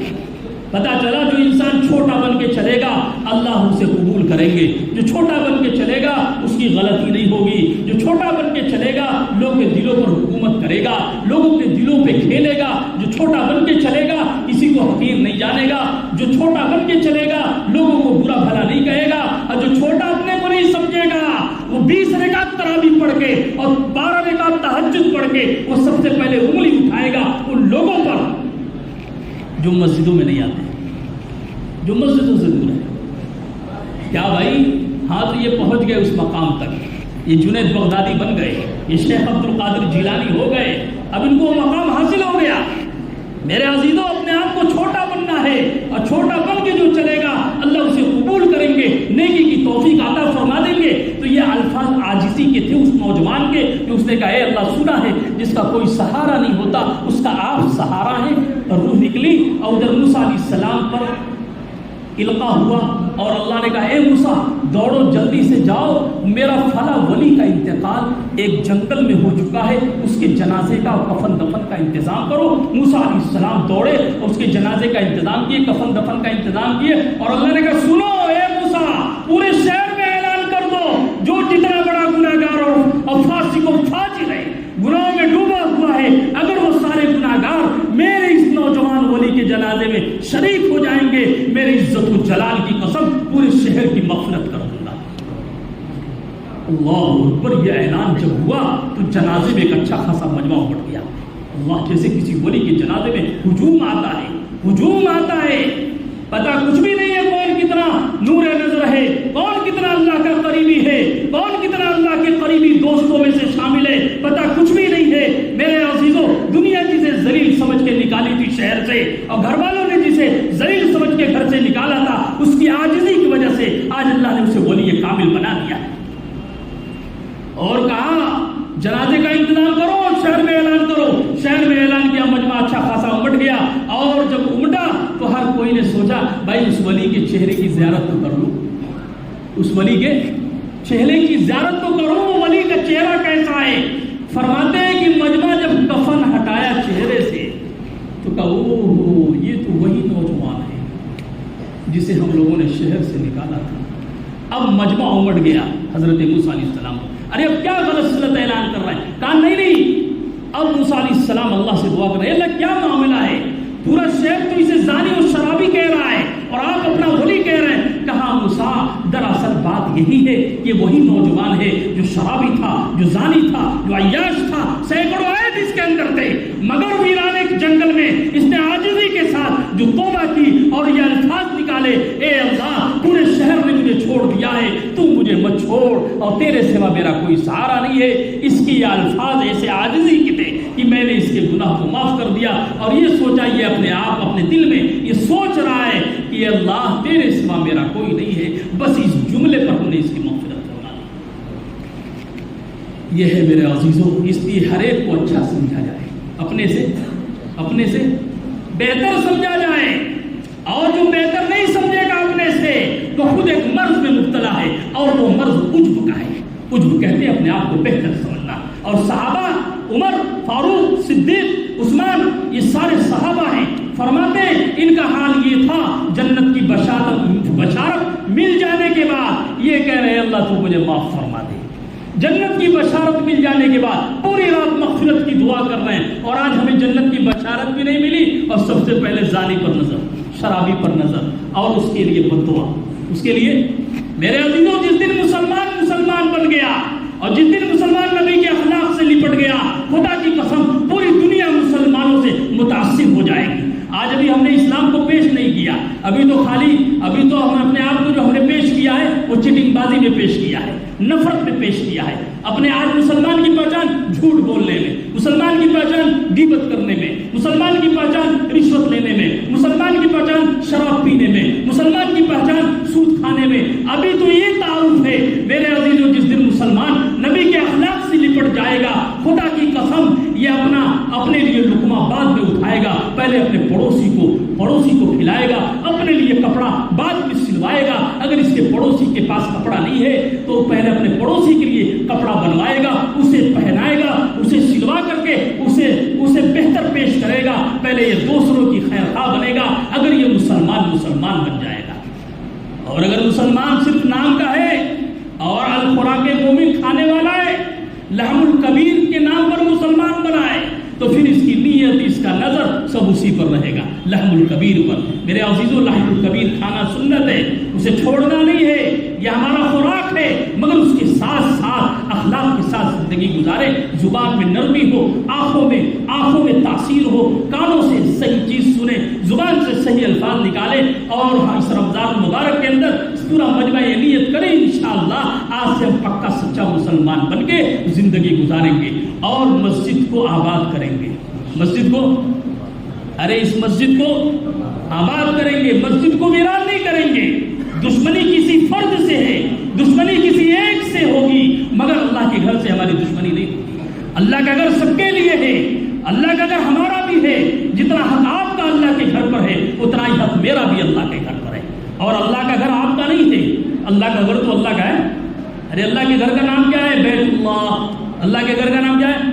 پتا چلا جو انسان چھوٹا بن کے چلے گا اللہ اسے قبول کریں گے، جو چھوٹا بن کے چلے گا اس کی غلطی نہیں ہوگی، جو چھوٹا بن کے چلے گا لوگوں کے دلوں پر حکومت کرے گا، لوگوں کے دلوں پہ کھیلے گا، جو چھوٹا بن کے چلے گا کسی کو حقیر نہیں جانے گا، جو چھوٹا بن کے چلے گا لوگوں کو برا بھلا نہیں کہے گا، اور جو چھوٹا اپنے کو نہیں سمجھے گا وہ 20 رکعت تراویح پڑھ کے اور 12 رکعت تہجد پڑھ کے وہ سب سے پہلے انگلی اٹھائے گا ان لوگوں پر جو مسجدوں میں نہیں آتے، جو مسجدوں سے دور ہے۔ کیا بھائی؟ ہاں تو یہ پہنچ گئے اس مقام تک، یہ جنید بغدادی بن گئے، یہ شیخ عبد القادر جیلانی ہو گئے، اب ان کو وہ مقام حاصل ہو گیا۔ میرے عزیزوں، اپنے آپ کو چھوٹا بننا ہے، اور چھوٹا بن کے جو چلے گا اللہ اسے قبول کریں گے، نیکی کی توفیق عطا فرما دیں گے۔ تو یہ الفاظ عاجزی کے تھے اس نوجوان کے، کہ اس نے کہا، اے اللہ سنا ہے جس کا کوئی سہارا نہیں ہوتا، اس کا آپ سہارا ہے، ہوئی اور ادھر موسیٰ علیہ السلام پر القا ہوا اور اللہ نے کہا اے موسیٰ دوڑو جلدی سے جاؤ، میرا فلاں ولی کا انتقال ایک جنگل میں ہو چکا ہے، اس کے جنازے کا کفن دفن کا انتظام کرو۔ موسیٰ علیہ السلام دوڑے اور اس کے جنازے کا انتظام کیے، کفن دفن کا انتظام کیے، اور اللہ نے کہا سنو اے موسیٰ، پورے شہر میں اعلان کر دو جو جتنا بڑا گناہگار اور فاسق و فاجر ہے، گناہوں میں ڈوبا ہوا ہے، اگر وہ سارے گناہگار میرے اس نوجوان ولی کے جنازے میں شریک ہو جائیں گے، میری عزت و جلال کی قسم پورے شہر کی مغفرت کر دوں گا۔ اللہ اکبر، یہ اعلان جب ہوا تو جنازے میں ایک اچھا خاصا مجمع امٹ گیا۔ اللہ جیسے کسی ولی کے جنازے میں ہجوم آتا ہے، ہجوم آتا ہے، پتہ کچھ بھی نہیں ہے کون کتنا نور نظر ہے، کون کتنا اللہ کا قریبی ہے، کون کتنا اللہ کے قریبی دوستوں میں سے شامل ہے، پتہ کچھ بھی نہیں ہے۔ میرے عزیزوں، دنیا جسے ذلیل سمجھ کے نکالی تھی شہر سے، اور گھر والوں نے جسے ذلیل سمجھ کے گھر سے نکالا تھا، اس کی عاجزی کی وجہ سے آج اللہ نے اسے ولی کامل بنا دیا اور کہا جنازے کا انتظام کرو، شہر میں اعلان کرو۔ شہر میں اعلان کیا، مجمع اچھا خاصا امٹ گیا، اور جب امٹا تو ہر کوئی نے سوچا بھائی اس ولی کے چہرے کی زیارت تو کر لوں، اس ولی کے چہرے کی زیارت تو کروں، ولی کا چہرہ کیسا ہے۔ فرماتے ہیں کہ مجمع جب کفن ہٹایا چہرے سے تو کہا اوہ یہ تو وہی نوجوان ہے جسے ہم لوگوں نے شہر سے نکالا تھا۔ اب مجمع امٹ گیا حضرت موسیٰ علیہ السلام کو، ارے اب کیا غلط سلط اعلان کر رہا ہے؟ کہا نہیں، اب موسیٰ علیہ السلام اللہ سے دعا کر رہے ہیں، اللہ کیا معاملہ ہے؟ پورا شہر تو اسے زانی اور شرابی کہہ رہا ہے اور آپ اپنا ولی کہہ رہے ہیں۔ کہا موسیٰ دراصل بات یہی ہے کہ وہی نوجوان ہے جو شرابی تھا، جو زانی تھا، جو عیاش تھا، سینکڑوں عیب اس کے اندر تھے، مگر ویرانے کے جنگل میں اس نے عاجزی کے ساتھ جو توبہ کی اور یہ الفاظ نکالے، اے اللہ پورے شہر نے مجھے چھوڑ دیا ہے، تو مجھے مت چھوڑ اور تیرے سوا میرا کوئی سہارا نہیں ہے۔ اس کی یہ الفاظ ایسے عاجزی کے تھے کہ میں نے اس کے گناہ کو معاف کر دیا، اور یہ سوچا، یہ اپنے آپ اپنے دل میں یہ سوچ رہا ہے کہ اللہ تیرے سوا میرا کوئی نہیں ہے، بس اس جملے پر ہم نے اس کی مغفرت فرما دی۔ یہ ہے میرے عزیزوں، اس لیے ہر ایک کو اچھا سمجھا جائے، اپنے سے بہتر سمجھا جائے، اور جو بہتر نہیں سمجھے گا اپنے سے تو خود ایک مرض میں مبتلا ہے، اور وہ مرض عجب کا ہے۔ عجب کہتے ہیں اپنے آپ کو بہتر سمجھنا، اور صحابہ عمر، فاروق، صدیق، عثمان، یہ سارے صحابہ ہیں، فرماتے ہیں ان کا حال یہ تھا، جنت کی بشارت مل جانے کے بعد یہ کہہ رہے ہیں اللہ تو مجھے معاف فرما دے۔ جنت کی بشارت مل جانے کے بعد پوری رات مغفرت کی دعا کر رہے ہیں، اور آج ہمیں جنت کی بشارت بھی نہیں ملی، اور سب سے پہلے زانی پر نظر، شرابی پر نظر، اور اس کے لیے بد دعا۔ اس کے لیے میرے عزیزوں، جس دن مسلمان بن گیا اور جس دن مسلمان نبی کے اخلاق سے لپٹ گیا، خدا کی قسم پوری دنیا مسلمانوں سے متاثر ہو جائے گی۔ آج ابھی ہم نے اسلام کو پیش نہیں کیا، ابھی تو ہم اپنے آپ کو جو ہم نے پیش کیا ہے وہ چیٹنگ بازی میں پیش کیا ہے، نفرت میں پیش کیا ہے۔ اپنے آج مسلمان کی پہچان جھوٹ بولنے میں، مسلمان کی پہچان غیبت کرنے میں، مسلمان کی پہچان رشوت لینے میں، مسلمان کی پہچان شراب پینے میں، مسلمان کی پہچان سود کھانے میں۔ ابھی تو یہ تعارف ہے میرے عزیزوں، جس دن مسلمان نبی کے اخلاق سے لپٹ جائے گا، خدا کی قسم یہ اپنے لیے لقمہ بعد میں اٹھائے گا، پہلے اپنے پڑوسی کو کھلائے گا، اپنے لیے کپڑا بعد میں سلوائے گا۔ اگر اس کے پڑوسی کے پاس کپڑا نہیں ہے تو پہلے اپنے پڑوسی کے لیے کپڑا بنوائے گا، اسے پہنائے گا، اسے سلوا کر کے اسے بہتر پیش کرے گا، پہلے یہ دوسروں کی خیر خواہ بنے گا۔ اگر یہ مسلمان بن جائے گا، اور اگر مسلمان صرف نام کا ہے اور الخوراک مومن کھانے والا ہے، لحم الکبیر کے نام پر مسلمان بنا ہے، تو پھر اس کی نیت، اس کا نظر سب اسی پر رہے گا، لحم الکبیر پر۔ میرے عزیزوں، لحم الکبیر کھانا سنت ہے، اسے چھوڑنا نہیں ہے، یہ ہمارا خوراک ہے، مگر اس کے ساتھ ساتھ اخلاق کے ساتھ زندگی گزارے، زبان میں نرمی ہو، آنکھوں میں تاثیر ہو، کانوں سے صحیح چیز سنے، زبان سے صحیح الفاظ نکالے، اور اس رمضان مبارک کے اندر پورا مجمع یہ نیت کرے انشاءاللہ آج سے ہم پکا سچا مسلمان بن کے زندگی گزاریں گے، اور مسجد کو آباد کریں گے۔ مسجد کو آباد کریں گے، مسجد کو ویران نہیں کریں گے۔ دشمنی کسی فرد سے ہے، دشمنی کسی ایک سے ہوگی، مگر اللہ کے گھر سے ہماری دشمنی نہیں ہوگی۔ اللہ کا گھر سب کے لیے ہے، اللہ کا گھر ہمارا بھی ہے، جتنا حق آپ کا اللہ کے گھر میرا بھی اللہ کے گھر پر ہے، اور اللہ کا گھر آپ کا نہیں ہے، اللہ کا گھر تو اللہ کا ہے۔ ارے اللہ کے گھر کا نام کیا ہے؟ بیت اللہ۔ اللہ کے گھر کا نام کیا ہے؟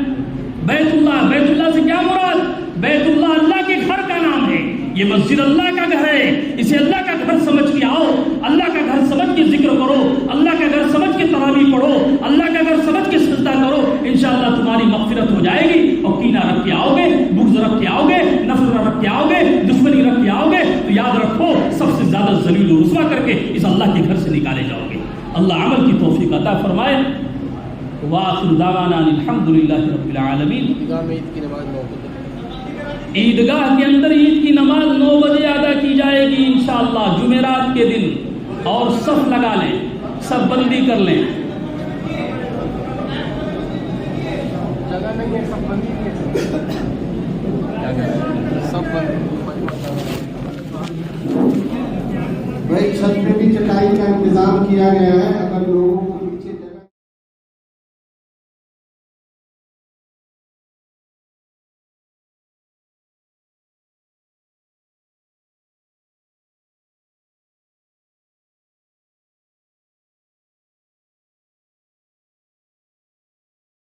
بیت اللہ۔ بیت اللہ سے کیا مراد؟ بیت اللہ اللہ کے گھر کا نام ہے، یہ مسجد اللہ کا گھر ہے، اسے اللہ کا گھر سمجھ کے آؤ، اللہ کا گھر سمجھ کے ذکر کرو، اللہ کا گھر سمجھ کے تراویح پڑھو، اللہ کا گھر سمجھ کے سجدہ کرو، انشاءاللہ تمہاری مغفرت ہو جائے گی۔ اور کینہ رکھ کے آؤ گے، بغض رکھ کے آؤ گے، نفرت رکھ کے آؤ گے، دشمنی رکھ کے آؤ گے، تو یاد رکھو سب سے زیادہ ذلیل و رسوا کر کے اس اللہ کے گھر سے نکالے جاؤ گے۔ اللہ عمل کی توفیق عطا فرمائے۔ وآخر دعوانا الحمدللہ رب العالمین۔ عیدگاہ کے اندر عید کی نماز 9 بجے ادا کی جائے گی انشاءاللہ جمعرات کے دن، اور صف لگا لیں، سب بندی کر لیں۔ بھائی چھت پہ بھی چٹائی کا انتظام کیا گیا ہے۔